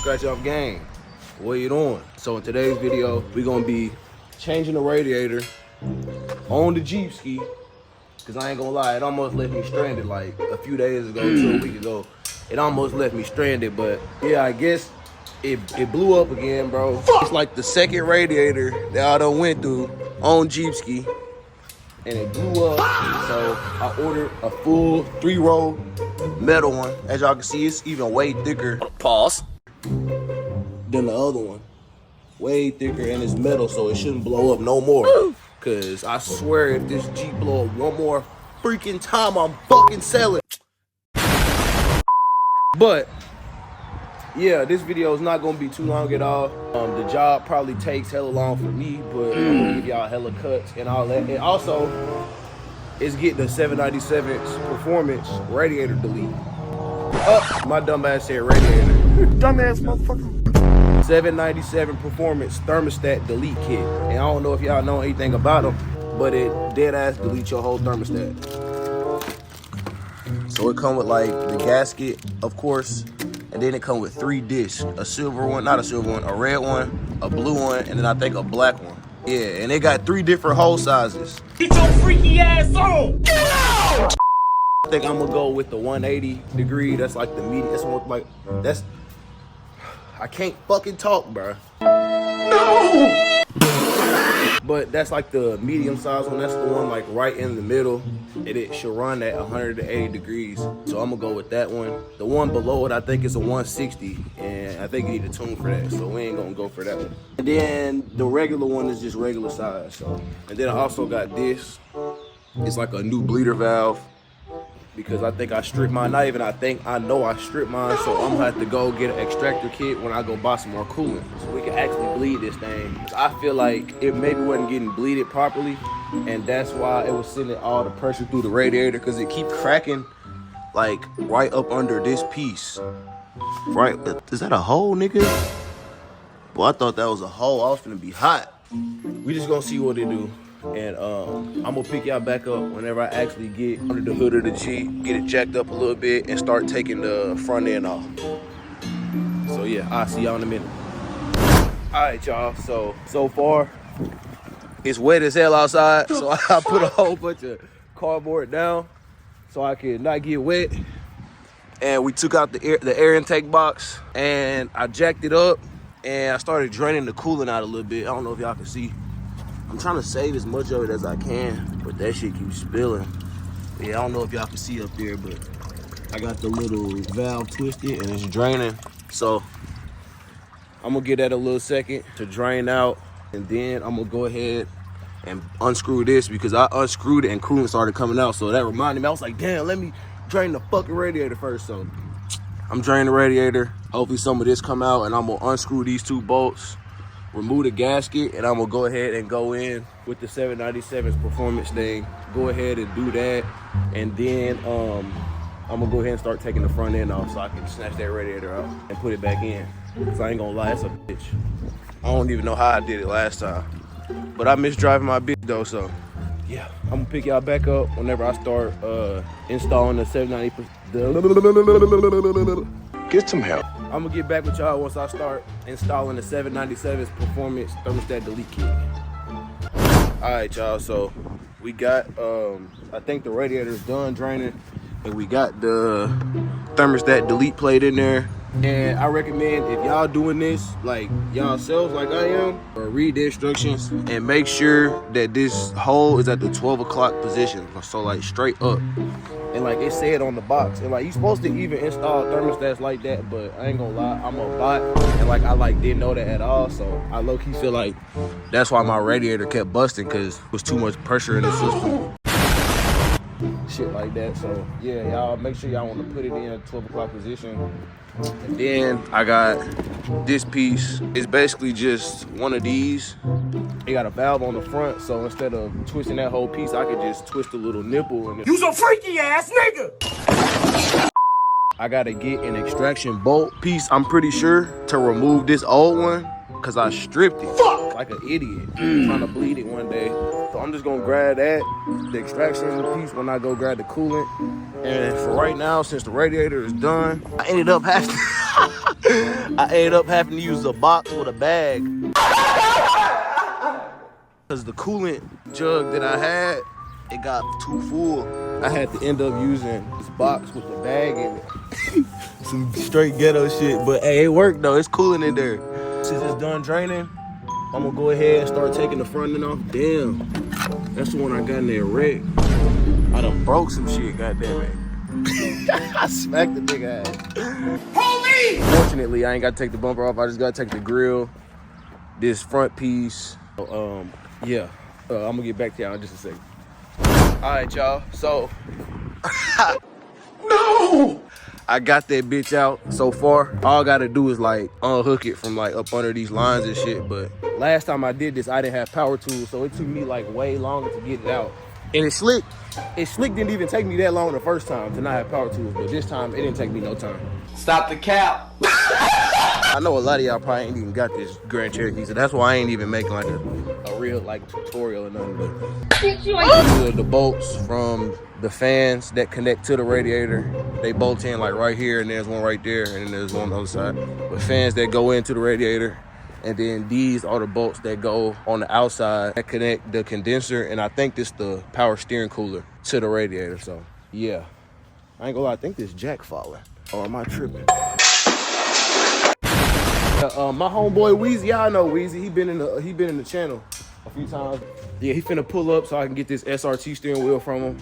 Scratch Off Gang. What you doing? So in today's video, we're gonna be changing the radiator on the Jeep ski. Cause I ain't gonna lie, it almost left me stranded like a few days ago, 2 weeks ago. It almost left me stranded, but yeah, I guess it blew up again, bro. It's like the second radiator that I done went through on Jeep ski. And it blew up, so I ordered a full 3-row metal one. As y'all can see, it's even way thicker. Pause. Than the other one. Way thicker, and it's metal, so it shouldn't blow up no more. Cause I swear, if this Jeep blow up one more freaking time, I'm fucking selling. But yeah, this video is not gonna be too long at all. The job probably takes hella long for me, but I'm gonna give y'all hella cuts and all that. And also, it's getting the 797's performance radiator delete. Oh, my dumb ass said radiator. Dumbass motherfucker. 797 performance thermostat delete kit. And I don't know if y'all know anything about them, but it dead ass deletes your whole thermostat. So it come with like the gasket, of course. And then it come with 3 discs, a silver one, not a silver one, a red one, a blue one, and then I think a black one. Yeah, and they got 3 different hole sizes. Get your freaky ass on! Get out! I think I'm gonna go with the 180 degree. That's like the medium. That's what like that's. I can't fucking talk, bro. No. But that's like the medium size one. That's the one like right in the middle. And it should run at 180 degrees. So I'm gonna go with that one. The one below it, I think it's a 160. And I think you need a tune for that. So we ain't gonna go for that one. And then the regular one is just regular size. So, and then I also got this. It's like a new bleeder valve. Because I think I stripped mine, not even I know I stripped mine, so I'm gonna have to go get an extractor kit when I go buy some more coolant. So we can actually bleed this thing. I feel like it maybe wasn't getting bleeded properly, and that's why it was sending all the pressure through the radiator, because it keep cracking like right up under this piece. Right, is that a hole, nigga? Well, I thought that was a hole. I was gonna be hot. We just gonna see what it do. And I'm gonna pick y'all back up whenever I actually get under the hood of the Jeep, get it jacked up a little bit, and start taking the front end off. So yeah, I'll see y'all in a minute. All right, y'all, so far, it's wet as hell outside, so I put a whole bunch of cardboard down so I can not get wet. And we took out the air intake box, and I jacked it up, and I started draining the coolant out a little bit. I don't know if y'all can see. I'm trying to save as much of it as I can, but that shit keeps spilling. Yeah, I don't know if y'all can see up there, but I got the little valve twisted and it's draining. So I'm gonna give that a little second to drain out, and then I'm gonna go ahead and unscrew this, because I unscrewed it and coolant started coming out. So that reminded me, I was like, damn, let me drain the fucking radiator first. So I'm draining the radiator. Hopefully some of this come out, and I'm gonna unscrew these 2 bolts, remove the gasket, and I'm gonna go ahead and go in with the 797's performance thing. Go ahead and do that, and then I'm gonna go ahead and start taking the front end off so I can snatch that radiator out and put it back in. Cause I ain't gonna lie, it's a bitch. I don't even know how I did it last time, but I miss driving my bitch though. So yeah, I'm gonna pick y'all back up whenever I start installing the 790. Get some help. I'm gonna get back with y'all once I start installing the 797's performance thermostat delete kit. All right, y'all, so we got, I think the radiator's done draining, and we got the thermostat delete plate in there. And I recommend, if y'all doing this, like y'all selves like I am, or read the instructions and make sure that this hole is at the 12 o'clock position. So like straight up. And like it said on the box, and like you supposed to even install thermostats like that, but I ain't gonna lie, I'm a bot, and like I didn't know that at all. So I low-key feel like that's why my radiator kept busting, because there was too much pressure in the system. Shit like that. So yeah, y'all make sure y'all want to put it in a 12 o'clock position. And then I got this piece. It's basically just one of these. It got a valve on the front, so instead of twisting that whole piece, I could just twist a little nipple. And You some freaky ass nigga! I gotta get an extraction bolt piece, I'm pretty sure, to remove this old one, because I stripped it. Fuck! like an idiot trying to bleed it one day. So I'm just gonna grab that, the extraction piece when I go grab the coolant. And for right now, since the radiator is done, I ended up having to use a box with a bag. Cause the coolant jug that I had, it got too full. I had to end up using this box with the bag in it. Some straight ghetto shit, but hey, it worked though. It's cooling in there. Since it's done draining, I'm gonna go ahead and start taking the front end off. Damn, that's the one I got in there wrecked. I done broke some shit, goddamn it. I smacked the nigga ass. Holy! Fortunately, I ain't gotta take the bumper off. I just gotta take the grill, this front piece. Yeah, I'm gonna get back to y'all in just a second. All right, y'all. So, no, I got that bitch out so far. All I gotta do is like unhook it from like up under these lines and shit. But last time I did this, I didn't have power tools, so it took me like way longer to get it out. And it's slick. It slick didn't even take me that long the first time to not have power tools, but this time it didn't take me no time. Stop the cap. I know a lot of y'all probably ain't even got this Grand Cherokee, so that's why I ain't even making like a real like tutorial or nothing. But these are the bolts from the fans that connect to the radiator. They bolt in like right here, and there's one right there, and then there's one on the other side. But fans that go into the radiator, and then these are the bolts that go on the outside that connect the condenser, and I think this the power steering cooler to the radiator. So yeah, I ain't gonna lie, I think this jack falling, or am I tripping? My homeboy Weezy, y'all know Weezy. He been in the channel a few times. Yeah, he finna pull up so I can get this SRT steering wheel from him,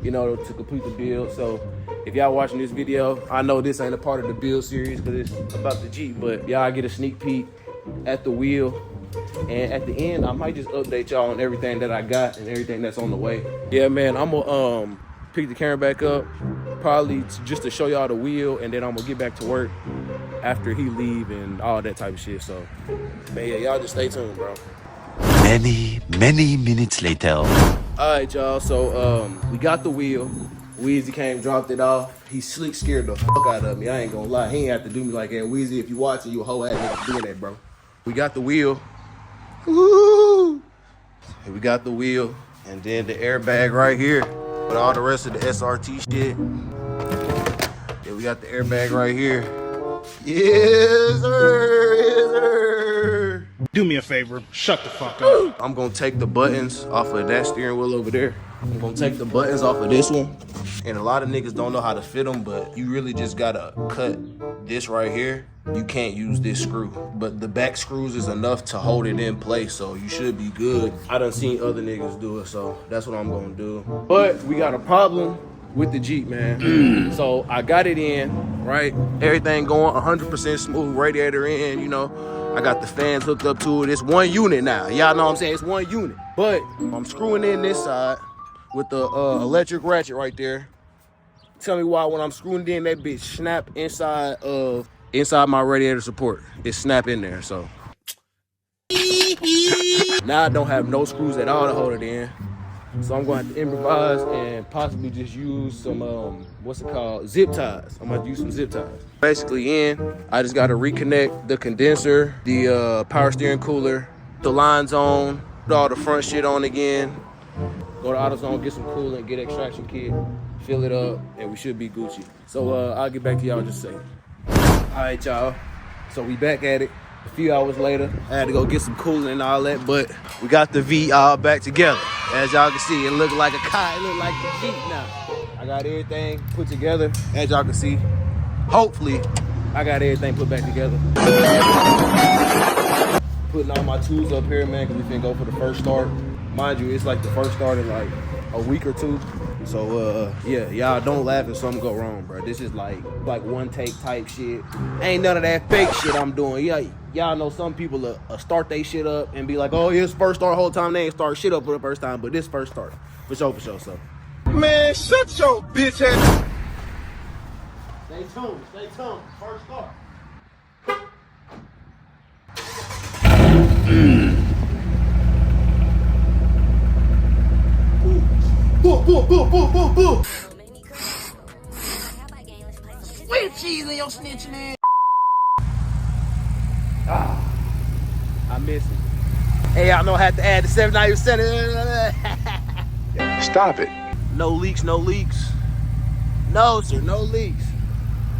you know, to complete the build. So if y'all watching this video, I know this ain't a part of the build series because it's about the Jeep, but y'all get a sneak peek at the wheel. And at the end, I might just update y'all on everything that I got and everything that's on the way. Yeah, man, I'm gonna pick the camera back up, probably just to show y'all the wheel, and then I'm gonna get back to work after he leave and all that type of shit. So, man, yeah, y'all just stay tuned, bro. Many minutes later. All right, y'all. So, we got the wheel. Weezy came, dropped it off. He slick scared the fuck out of me. I ain't gonna lie. He ain't have to do me like that. Weezy, if you watching, you a whole ass nigga doing that, bro. We got the wheel. Woo! We got the wheel, and then the airbag right here with all the rest of the SRT shit. Yeah, we got the airbag right here. Yes, sir. Yes, sir. Do me a favor, shut the fuck up. I'm gonna take the buttons off of that steering wheel over there. I'm gonna take the buttons off of this one. And a lot of niggas don't know how to fit them, but you really just gotta cut this right here. You can't use this screw, but the back screws is enough to hold it in place, so you should be good. I done seen other niggas do it, so that's what I'm gonna do. But we got a problem with the Jeep, man. So I got it in, right? Everything going 100% smooth, radiator in, you know. I got the fans hooked up to it. It's one unit now. Y'all know what I'm saying? It's one unit. But I'm screwing in this side with the electric ratchet right there. Tell me why when I'm screwing in, that bitch snap inside my radiator support. It snap in there, so. Now I don't have no screws at all to hold it in. So I'm going to have to improvise and possibly just use some, what's it called? Zip ties. I'm going to use some zip ties. Basically I just got to reconnect the condenser, the power steering cooler, the lines on, put all the front shit on again. Go to AutoZone, get some coolant, get extraction kit, fill it up, and we should be Gucci. So I'll get back to y'all in just a second. All right, y'all. So we back at it. A few hours later, I had to go get some coolant and all that, but we got the V all back together. As y'all can see, it look like a car. It look like the Jeep now. I got everything put together. As y'all can see, hopefully, I got everything put back together. Putting all my tools up here, man, because we finna go for the first start. Mind you, it's like the first start in like a week or two. So yeah, y'all don't laugh if something go wrong, bro. This is like one take type shit. Ain't none of that fake shit I'm doing. Yeah, y'all know some people start they shit up and be like, oh, it's first start whole time. They ain't start shit up for the first time, but this first start. For sure. So. Man, shut your bitch ass. Stay tuned. First start. Boo. Sweet cheese in your snitching ass. I miss it. Hey, y'all know I had to add the 79%. Stop it. No leaks, no leaks. No, sir, no leaks.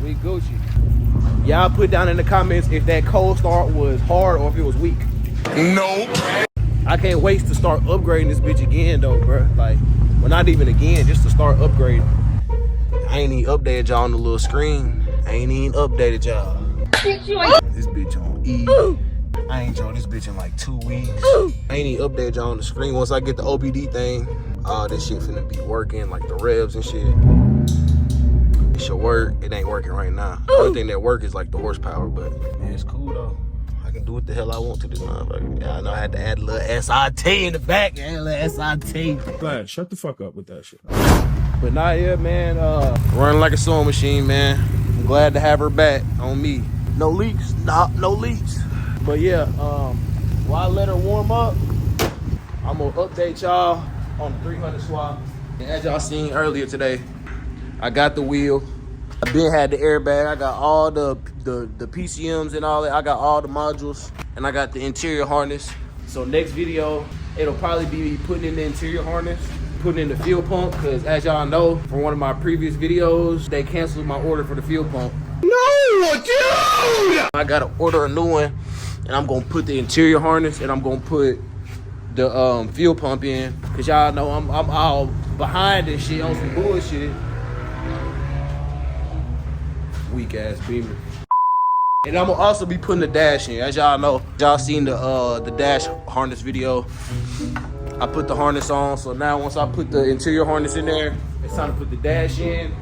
We Gucci. Y'all put down in the comments if that cold start was hard or if it was weak. Nope. I can't wait to start upgrading this bitch again though, bro. Like, well, not even again, just to start upgrading. I ain't even updated y'all on the little screen. I ain't even updated y'all. This bitch on E. I ain't joined this bitch in like 2 weeks. I ain't even updated y'all on the screen. Once I get the OBD thing, all this shit finna be working, like the revs and shit. It should work. It ain't working right now. The only thing that work is like the horsepower, but yeah, it's cool though. I can do what the hell I want to this motherfucker. Yeah, I know I had to add a little SIT in the back. Yeah, a little SIT. Glad, shut the fuck up with that shit. But nah, yeah, man. Running like a sewing machine, man. I'm glad to have her back on me. No leaks. Nah, no leaks. But yeah, while I let her warm up, I'm gonna update y'all on the 300 swap. And as y'all seen earlier today, I got the wheel. I been had the airbag. I got all the PCMs and all that. I got all the modules, and I got the interior harness. So next video, it'll probably be putting in the interior harness, putting in the fuel pump, because as y'all know from one of my previous videos, they canceled my order for the fuel pump. No, dude! I gotta order a new one, and I'm gonna put the interior harness, and I'm gonna put the fuel pump in, because y'all know I'm all behind this shit on some bullshit. Weak ass Beamer. And I'm gonna also be putting the dash in. As y'all know, y'all seen the dash harness video. I put the harness on, so now once I put the interior harness in there, it's time to put the dash in,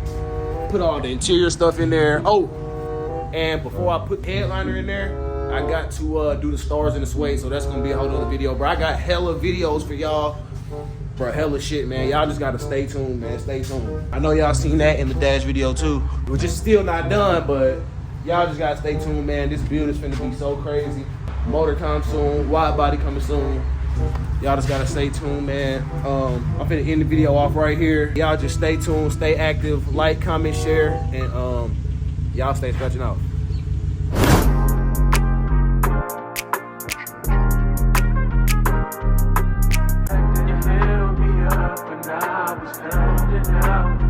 put all the interior stuff in there. Oh, and before I put the headliner in there, I got to do the stars and the suede, so that's gonna be a whole other video. Bro, I got hella videos for y'all. Bro, hella shit, man. Y'all just gotta stay tuned, man. Stay tuned. I know y'all seen that in the dash video too, which is still not done, but y'all just gotta stay tuned, man. This build is finna be so crazy. Motor comes soon, wide body coming soon. Y'all just gotta stay tuned, man. I'm finna end the video off right here. Y'all just stay tuned, stay active, like, comment, share, and y'all stay scratching out.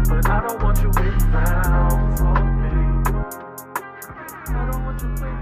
But I don't want you waiting around for me. I don't want you waiting.